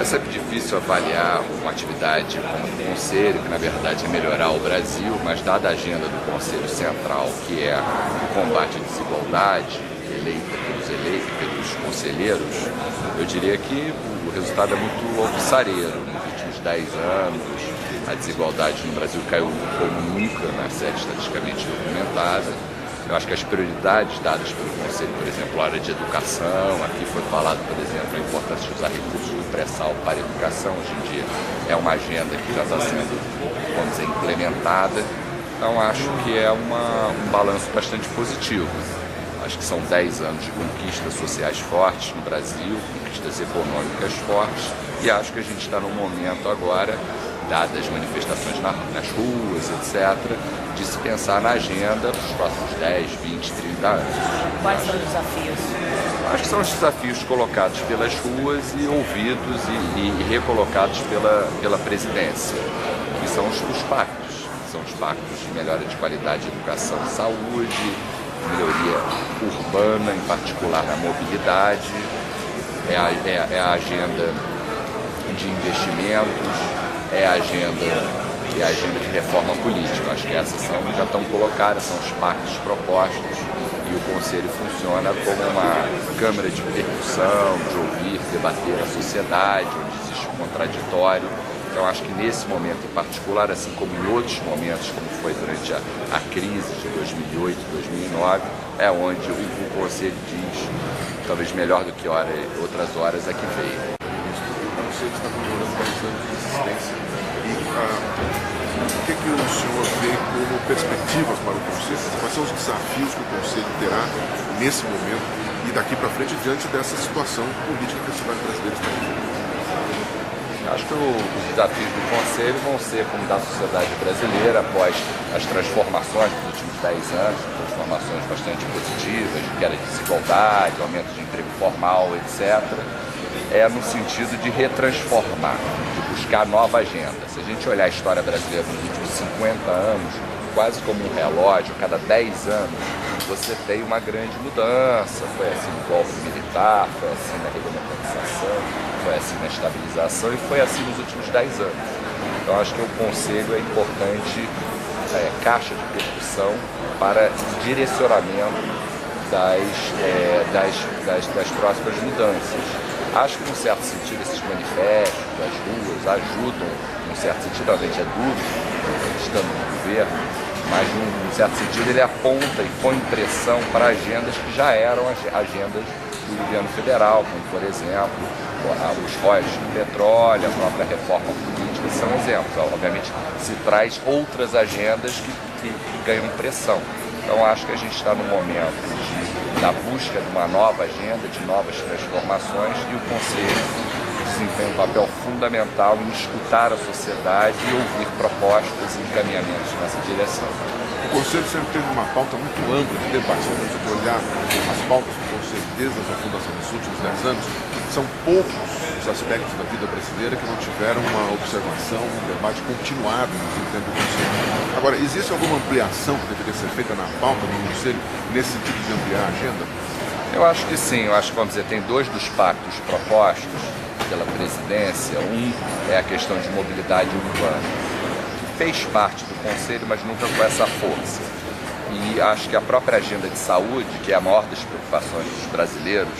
É sempre difícil avaliar uma atividade como o Conselho, que na verdade é melhorar o Brasil, mas dada a agenda do Conselho Central, que é o combate à desigualdade, eleita pelos eleitos, pelos conselheiros, eu diria que o resultado é muito alvissareiro. Nos últimos 10 anos, a desigualdade no Brasil caiu como nunca na série estatisticamente documentada. Eu acho que as prioridades dadas pelo Conselho, por exemplo, a área de educação, aqui foi falado, por exemplo, a importância de usar recursos do pré-sal para a educação, hoje em dia é uma agenda que já está sendo, vamos dizer, implementada. Então acho que é um balanço bastante positivo. Acho que são 10 anos de conquistas sociais fortes no Brasil, conquistas econômicas fortes, e acho que a gente está num momento agora, dadas as manifestações nas ruas, etc., de se pensar na agenda dos próximos 10, 20, 30 anos. Quais são os desafios? Acho que são os desafios colocados pelas ruas e ouvidos e recolocados pela presidência, que são os pactos. São os pactos de melhora de qualidade de educação e saúde, melhoria urbana, em particular na mobilidade, é a agenda de investimentos, é a agenda de reforma política. Acho que essas já estão colocadas, são os pactos propostos, e o Conselho funciona como uma câmara de percussão, de ouvir, debater a sociedade, onde existe um contraditório. Então acho que nesse momento em particular, assim como em outros momentos, como foi durante a crise de 2008, 2009, é onde o Conselho diz, talvez melhor do que outras horas, é que veio. O Conselho está comemorando 10 anos de existência e o que o senhor vê como perspectivas para o Conselho? Quais são os desafios que o Conselho terá nesse momento e daqui para frente diante dessa situação política que a sociedade brasileira está vivendo? Acho que os desafios do Conselho vão ser como da sociedade brasileira após as transformações dos últimos 10 anos, transformações bastante positivas, que era desigualdade, aumento de emprego formal, etc. É no sentido de retransformar, de buscar nova agenda. Se a gente olhar a história brasileira nos últimos 50 anos, quase como um relógio, cada 10 anos, você tem uma grande mudança. Foi assim no golpe militar, foi assim na redemocratização, foi assim na estabilização e foi assim nos últimos 10 anos. Então acho que o Conselho é importante, caixa de percussão para direcionamento das próximas mudanças. Acho que, num certo sentido, esses manifestos das ruas ajudam, num certo sentido, a gente é duro, estando no governo, mas, num certo sentido, ele aponta e põe pressão para agendas que já eram as agendas do governo federal, como, por exemplo, os royalties do petróleo, a própria reforma política, são exemplos. Obviamente, se traz outras agendas que ganham pressão. Então, acho que a gente está no momento da busca de uma nova agenda, de novas transformações, e o Conselho desempenha um papel fundamental em escutar a sociedade e ouvir propostas e encaminhamentos nessa direção. O Conselho sempre teve uma pauta muito ampla de debate. Se a gente olhar as pautas do Conselho desde a sua fundação nos últimos 10 anos, são poucos os aspectos da vida brasileira que não tiveram uma observação, um debate continuado no tempo do Conselho. Agora, existe alguma ampliação que deveria ser feita na pauta do Conselho nesse sentido de ampliar a agenda? Eu acho que sim. Eu acho que, vamos dizer, tem dois dos pactos propostos pela presidência. Um é a questão de mobilidade urbana, que fez parte do Conselho, mas nunca com essa força. E acho que a própria agenda de saúde, que é a maior das preocupações dos brasileiros,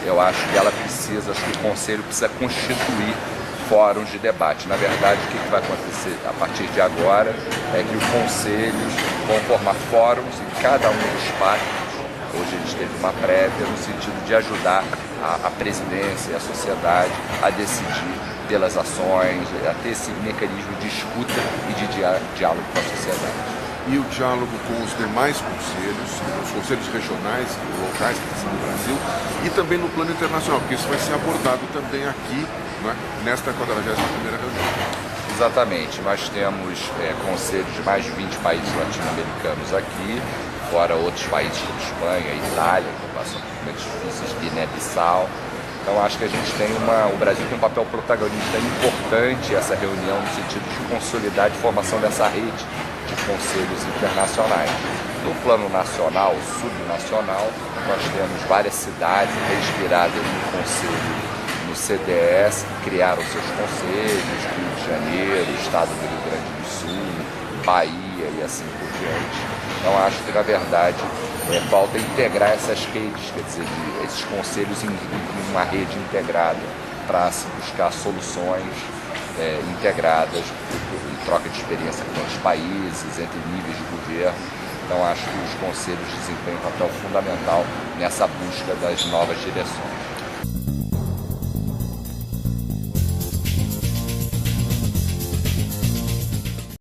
eu acho que ela precisa, acho que o Conselho precisa constituir fóruns de debate. Na verdade, o que vai acontecer a partir de agora é que os conselhos vão formar fóruns em cada um dos pactos. Hoje a gente teve uma prévia no sentido de ajudar a presidência e a sociedade a decidir pelas ações, a ter esse mecanismo de escuta e de diálogo com a sociedade. E o diálogo com os demais conselhos, os conselhos regionais e locais que estão no Brasil, e também no plano internacional, porque isso vai ser abordado também aqui, né, nesta 41ª reunião. Exatamente, nós temos conselhos de mais de 20 países latino-americanos aqui, fora outros países como Espanha, Itália, que passam por momentos difíceis, Guiné-Bissau. Então acho que a gente tem o Brasil tem um papel protagonista importante essa reunião no sentido de consolidar a formação dessa rede de conselhos internacionais. No plano nacional, subnacional, nós temos várias cidades inspiradas no Conselho, no do CDS criaram seus conselhos, Rio de Janeiro, Estado do Rio Grande do Sul, Bahia e assim por diante. Então acho que, na verdade, falta integrar essas redes, quer dizer, esses conselhos em uma rede integrada para se buscar soluções integradas, em troca de experiência com outros países, entre níveis de governo. Então acho que os conselhos desempenham um papel fundamental nessa busca das novas direções.